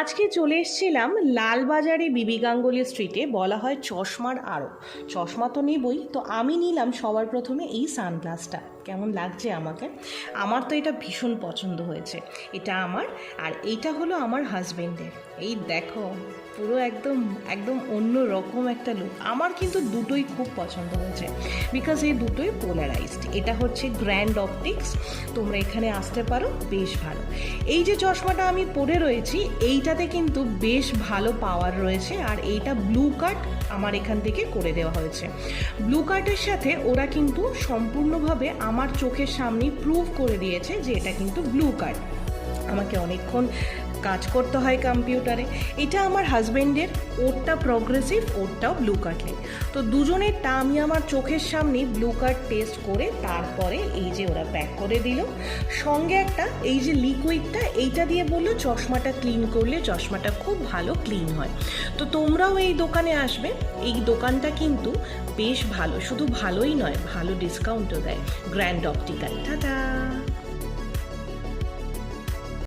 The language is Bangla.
আজকে চলে এসেছিলাম লালবাজারে বিবি গাঙ্গুলি স্ট্রিটে, বলা হয় চশমার আড়ত। চশমা তো নেবই, তো আমি নিলাম সবার প্রথমে এই সানগ্লাসটা। কেমন লাগছে আমাকে? আমার তো এটা ভীষণ পছন্দ হয়েছে। এটা আমার, আর এইটা হলো আমার হাজবেন্ডের। এই দেখো, পুরো একদম একদম অন্য রকম একটা লুক। আমার কিন্তু দুটোই খুব পছন্দ হয়েছে, বিকজ এই দুটোই পোলারাইজড। এটা হচ্ছে গ্র্যান্ড অপটিক্স, তোমরা এখানে আসতে পারো, বেশ ভালো। এই যে চশমাটা আমি পরে রয়েছি, এইটাতে কিন্তু বেশ ভালো পাওয়ার রয়েছে, আর এইটা ব্লু কাট আমার এখান থেকে করে দেওয়া হয়েছে। ব্লু কাটের সাথে ওরা কিন্তু সম্পূর্ণভাবে আমার চোখের সামনেই প্রুভ করে দিয়েছে যে এটা কিন্তু ব্লু কাট। আমাকে অনেকক্ষণ কাজ করতে হয় কম্পিউটারে। এটা আমার হাজব্যান্ডের, ওরটা প্রগ্রেসিভ, ওরটাও ব্লু কাটে। তো দুজনেরটা আমি আমার চোখের সামনে ব্লু কাট টেস্ট করে তারপরে এই যে ওরা প্যাক করে দিল। সঙ্গে একটা এই যে লিকুইডটা, এইটা দিয়ে বললো চশমাটা ক্লিন করলে চশমাটা খুব ভালো ক্লিন হয়। তো তোমরাও এই দোকানে আসবে। এই দোকানটা কিন্তু বেশ ভালো, শুধু ভালোই নয়, ভালো ডিসকাউন্টও দেয়। Grand optical. টাটা।